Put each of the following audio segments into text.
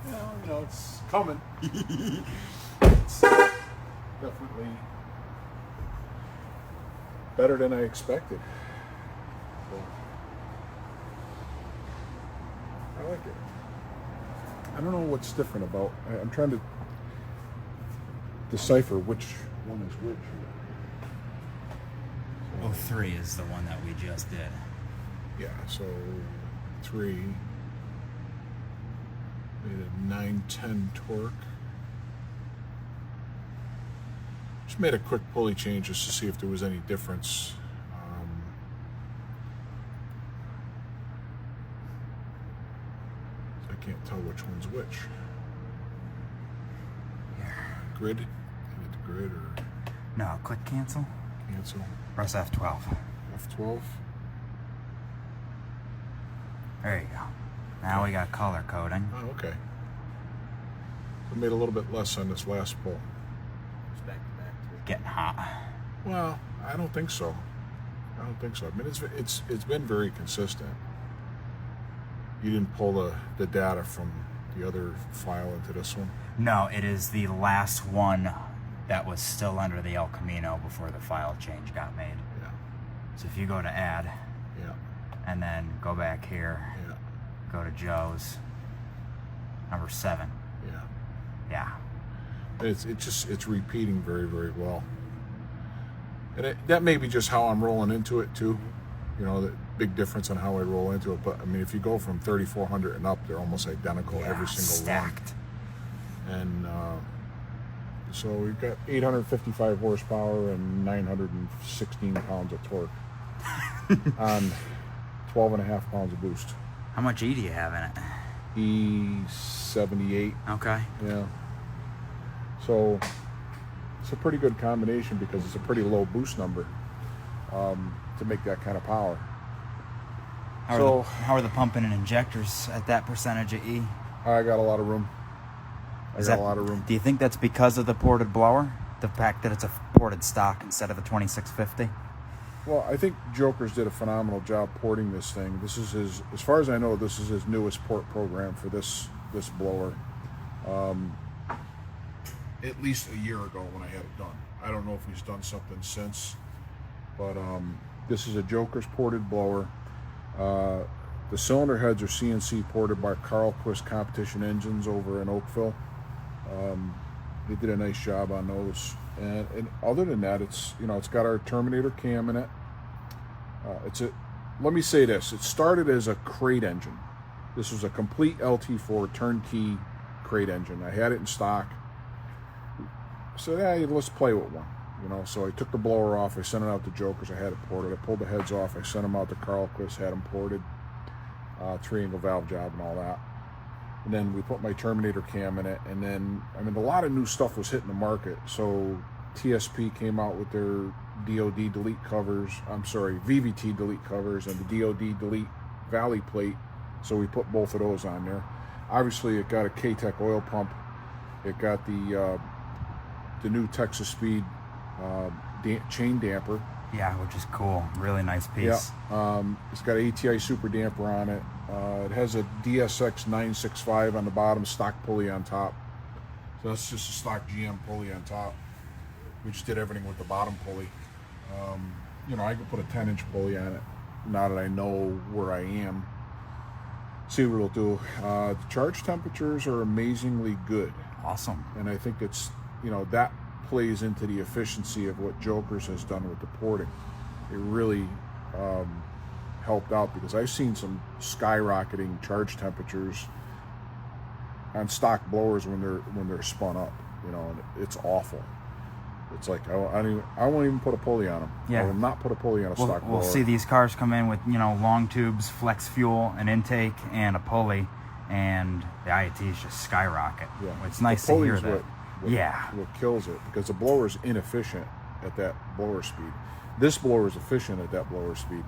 Well, you know, it's coming. It's definitely better than I expected. So, I like it. I don't know what's different about. I'm trying to decipher which one is which. 03 is the one that we just did. Yeah, so 3. Made a 910 torque. Just made a quick pulley change just to see if there was any difference. I can't tell which one's which. Grid? Hit the grid or No, click cancel. cancel? Press F12. F12? There you go. Now we got color coding. Oh, okay. So made a little bit less on this last pull. It's back to back too. Getting hot. Well, I don't think so. I don't think so. I mean, it's been very consistent. You didn't pull the data from the other file into this one? No, it is the last one that was still under the El Camino before the file change got made. Yeah. So if you go to add, Yeah. and then go back here, Yeah. go to Joe's, number 7. Yeah. Yeah. It's repeating very, very well. And that may be just how I'm rolling into it too. You know, the big difference on how I roll into it. But I mean, if you go from 3400 and up, they're almost identical every single stacked. one. And so we've got 855 horsepower and 916 pounds of torque on 12.5 pounds of boost. How much E do you have in it? E78. Okay. Yeah. So it's a pretty good combination because it's a pretty low boost number to make that kind of power. How are the pumping and injectors at that percentage of E? I got a lot of room. I got a lot of room. Do you think that's because of the ported blower? The fact that it's a ported stock instead of a 2650? Well, I think Joker's did a phenomenal job porting this thing. This is his, as far as I know, this is his newest port program for this blower. At least a year ago when I had it done. I don't know if he's done something since, but this is a Joker's ported blower. The cylinder heads are CNC ported by Carlquist Competition Engines over in Oakville. They did a nice job on those. And other than that, it's, you know, it's got our Terminator cam in it. Let me say this, it started as a crate engine. This was a complete LT4 turnkey crate engine. I had it in stock. So yeah, let's play with one. You know, so I took the blower off, I sent it out to Joker's, I had it ported. I pulled the heads off, I sent them out to Carlquist, had them ported. 3-angle valve job and all that. And then we put my Terminator cam in it, and then, I mean, a lot of new stuff was hitting the market. So TSP came out with their DOD delete covers, VVT delete covers, and the DOD delete valley plate. So we put both of those on there. Obviously, it got a Katech oil pump. It got the new Texas Speed chain damper. Yeah, which is cool. Really nice piece. Yeah. It's got an ATI super damper on it. It has a DSX 965 on the bottom, stock pulley on top. So that's just a stock GM pulley on top. We just did everything with the bottom pulley. You know, I could put a 10-inch pulley on it now that I know where I am. See what it'll do. The charge temperatures are amazingly good. Awesome. And I think it's, you know, that plays into the efficiency of what Joker's has done with the porting. It really helped out because I've seen some skyrocketing charge temperatures on stock blowers when they're spun up, you know, and it's awful. It's like I won't even put a pulley on them. Yeah. I will not put a pulley on a stock blower. We'll see these cars come in with, you know, long tubes, flex fuel, an intake, and a pulley, and the IATs just skyrocket. Yeah. It's nice to hear that. What kills it, because the blower is inefficient at that blower speed. This blower is efficient at that blower speed.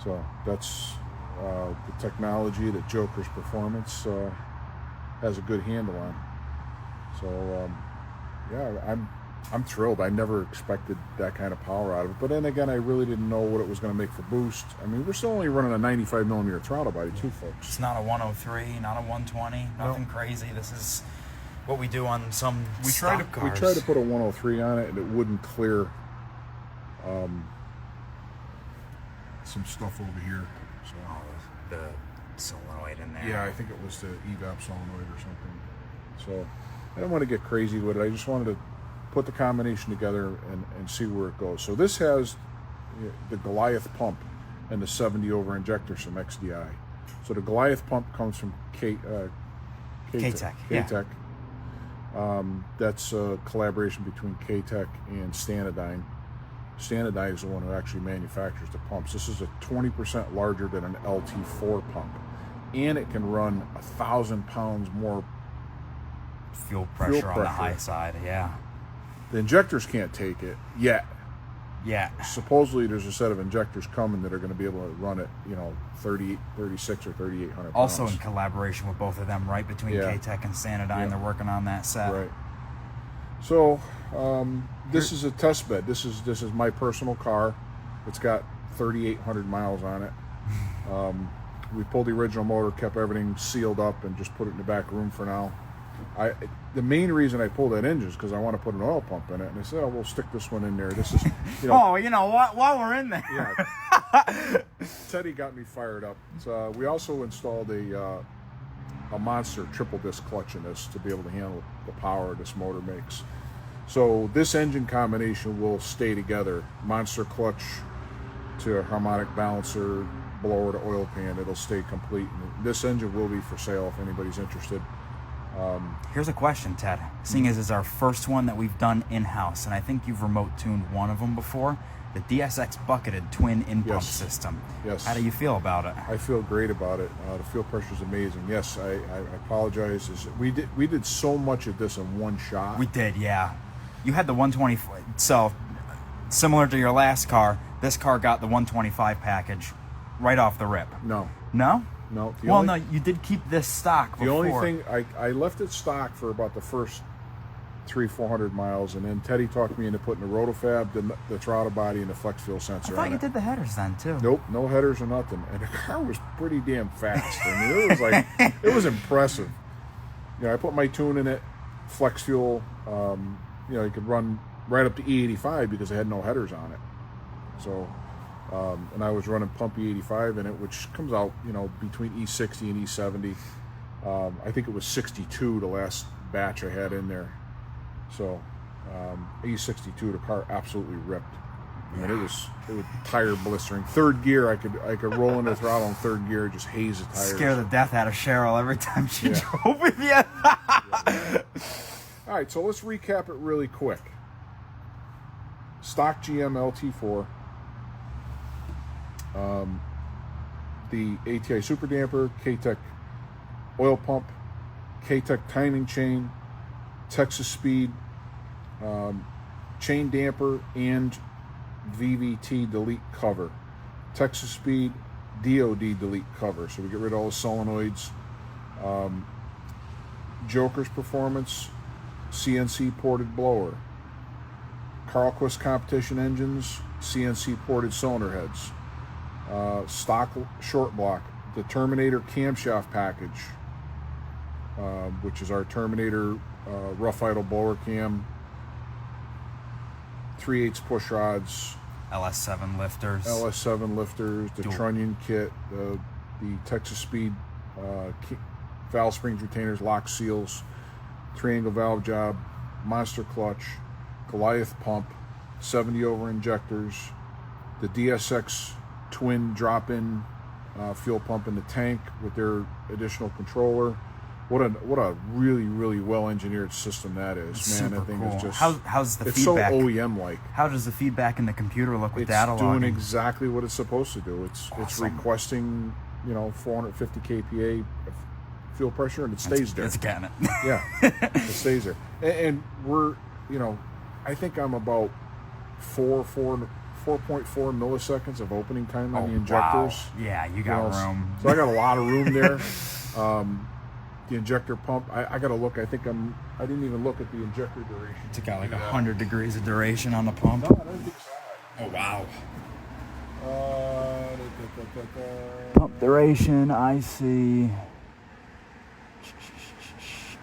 So that's the technology that Joker's Performance has a good handle on. So yeah, I'm thrilled. I never expected that kind of power out of it. But then again, I really didn't know what it was going to make for boost. I mean, we're still only running a 95 millimeter throttle body too, folks. It's not a 103, not a 120, nothing crazy. This is what we do on some stock cars. We tried to put a 103 on it, and it wouldn't clear some stuff over here. So the solenoid in there. Yeah, I think it was the evap solenoid or something. So I don't want to get crazy with it. I just wanted to put the combination together and see where it goes. So this has the Goliath pump and the 70 over injectors from XDI. So the Goliath pump comes from Katech. Yeah. That's a collaboration between Katech and Stanadyne. Stanadyne is the one who actually manufactures the pumps. This is a 20% larger than an LT4 pump, and it can run 1,000 pounds more fuel pressure on the high side. Yeah. The injectors can't take it yet. Yeah. Supposedly there's a set of injectors coming that are going to be able to run it, 36 or 3,800 pounds. Also in collaboration with both of them, right? Between Katech and Stanadyne, they're working on that set. Right. So this is a test bed. This is my personal car. It's got 3,800 miles on it. We pulled the original motor, kept everything sealed up, and just put it in the back room for now. The main reason I pulled that engine is because I want to put an oil pump in it, and I said, "Oh, we'll stick this one in there." This is, while we're in there. Yeah. Teddy got me fired up. So, we also installed a monster triple disc clutch in this to be able to handle the power this motor makes. So this engine combination will stay together. Monster clutch to a harmonic balancer, blower to oil pan. It'll stay complete. And this engine will be for sale if anybody's interested. Here's a question, Ted. Seeing as it's our first one that we've done in-house, and I think you've remote tuned one of them before, the DSX bucketed twin in-pump system. Yes. How do you feel about it? I feel great about it. The fuel pressure is amazing. Yes, I apologize. We did so much of this in one shot. We did, yeah. You had the 120, so similar to your last car, this car got the 125 package right off the rip. No. No? No. No, you did keep this stock before. The only thing, I left it stock for about the first 300-400 miles, and then Teddy talked me into putting the rotofab, the throttle body, and the flex fuel sensor I thought on you it. did the headers then, too. Nope, no headers or nothing. And the car was pretty damn fast. I mean, it was like, it was impressive. I put my tune in it, flex fuel. You could run right up to E85 because I had no headers on it. So, and I was running pump E85 in it, which comes out, between E60 and E70. I think it was 62 the last batch I had in there. So, E62, the car absolutely ripped. I mean, it was tire blistering. Third gear, I could roll into the throttle in third gear, just haze the tires. Scare the death out of Cheryl every time she drove with you. All right, so let's recap it really quick. Stock GM LT4. The ATI super damper, Katech oil pump, Katech timing chain, Texas speed, chain damper, and VVT delete cover. Texas speed, DOD delete cover. So we get rid of all the solenoids. Joker's performance, CNC ported blower. Carlquist competition engines, CNC ported cylinder heads. Stock short block, the Terminator camshaft package, which is our Terminator rough idle blower cam, 3/8 push rods, LS7 lifters, the trunnion kit, the Texas speed valve springs, retainers, lock seals, triangle valve job, monster clutch, Goliath pump, 70 over injectors, the DSX twin drop-in fuel pump in the tank with their additional controller. What a really, really well engineered system that is. It's man. super That thing cool. is just How's the it's feedback? so OEM like. How does the feedback in the computer look with It's data doing logging? exactly what it's supposed to do. It's requesting 450 kPa fuel pressure, and it stays there. It's getting it. Yeah, it stays there. And we're, I think I'm about 4.4 milliseconds of opening time on the injectors. Wow. Yeah, you got room. So I got a lot of room there. The injector pump, I got to look. I didn't even look at the injector duration. It's got like 100 degrees of duration on the pump. No, I don't think so. Oh, wow. Uh, Pump duration, I see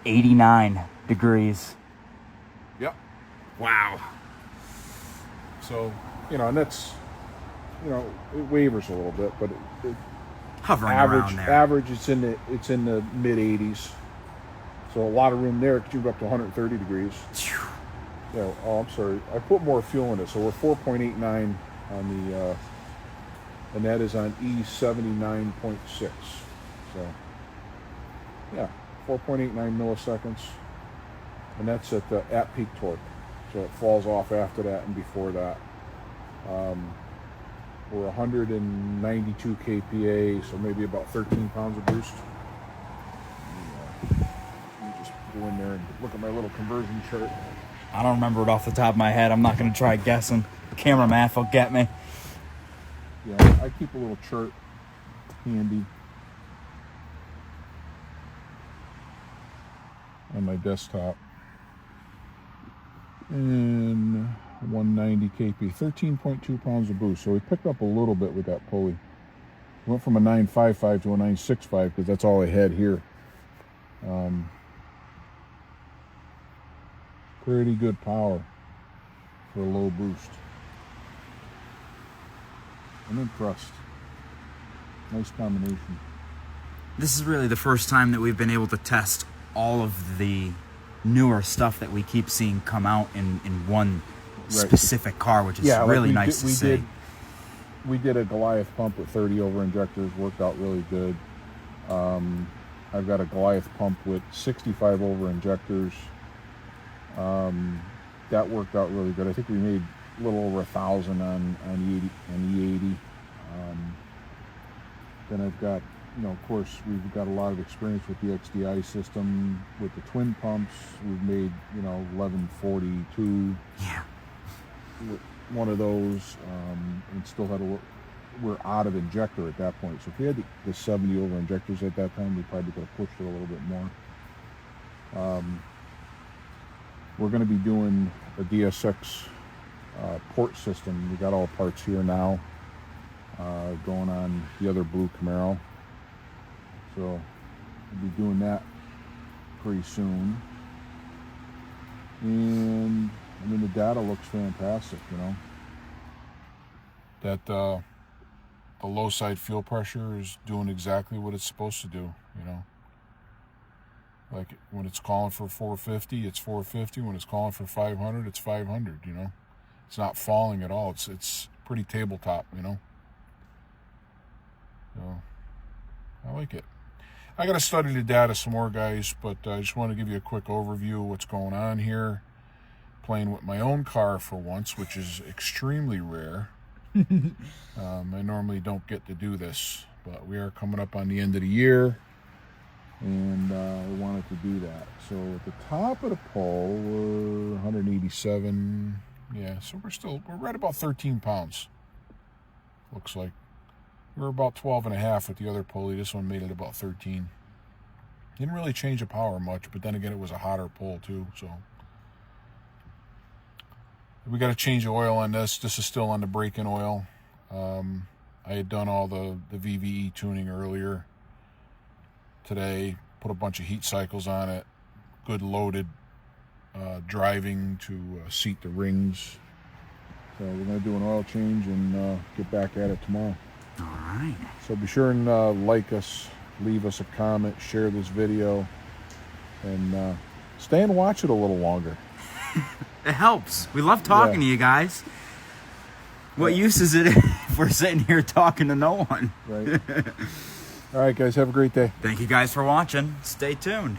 89 degrees. Yep. Wow. So, and that's, it wavers a little bit, but it Hovering around there. Average, it's in the mid 80s. So a lot of room there because you go up to 130 degrees. Yeah. Oh, I'm sorry. I put more fuel in it, so we're 4.89 on the, and that is on E79.6. So, yeah, 4.89 milliseconds, and that's at peak torque. So it falls off after that and before that. We're 192 kPa, so maybe about 13 pounds of boost. Let me just go in there and look at my little conversion chart. I don't remember it off the top of my head. I'm not going to try guessing. The camera math will get me. Yeah, I keep a little chart handy on my desktop. And 190 kp, 13.2 pounds of boost. So we picked up a little bit with that pulley. Went from a 955 to a 965 because that's all I had here. Pretty good power for a low boost. I'm impressed. Nice combination. This is really the first time that we've been able to test all of the newer stuff that we keep seeing come out in one specific car, which is really nice to see. We did a Goliath pump with 30 over injectors, worked out really good. I've got a Goliath pump with 65 over injectors. That worked out really good. I think we made a little over 1,000 on E80. Then I've got, of course, we've got a lot of experience with the XDI system with the twin pumps. We've made, 1142. Yeah. One of those, and still had we're out of injector at that point. So if we had the 70 over injectors at that time, we probably could have pushed it a little bit more. We're going to be doing a DSX port system. We got all parts here now, going on the other blue Camaro. So we'll be doing that pretty soon. And the data looks fantastic, That the low side fuel pressure is doing exactly what it's supposed to do, Like when it's calling for 450, it's 450. When it's calling for 500, it's 500, It's not falling at all. It's pretty tabletop, So I like it. I got to study the data some more, guys, but I just want to give you a quick overview of what's going on here. Playing with my own car for once, which is extremely rare. I normally don't get to do this, but we are coming up on the end of the year, and we wanted to do that. So at the top of the pole, we're 187. Yeah, so we're right about 13 pounds. Looks like. We were about 12.5 with the other pulley. This one made it about 13. Didn't really change the power much, but then again, it was a hotter pull too, so. We got to change the oil on this. This is still on the break-in oil. I had done all the VVE tuning earlier today. Put a bunch of heat cycles on it. Good loaded driving to seat the rings. So we're going to do an oil change and get back at it tomorrow. All right. So be sure and like us, leave us a comment, share this video, and stay and watch it a little longer. It helps. We love talking to you guys. What use is it if we're sitting here talking to no one? Right. All right, guys. Have a great day. Thank you guys for watching. Stay tuned.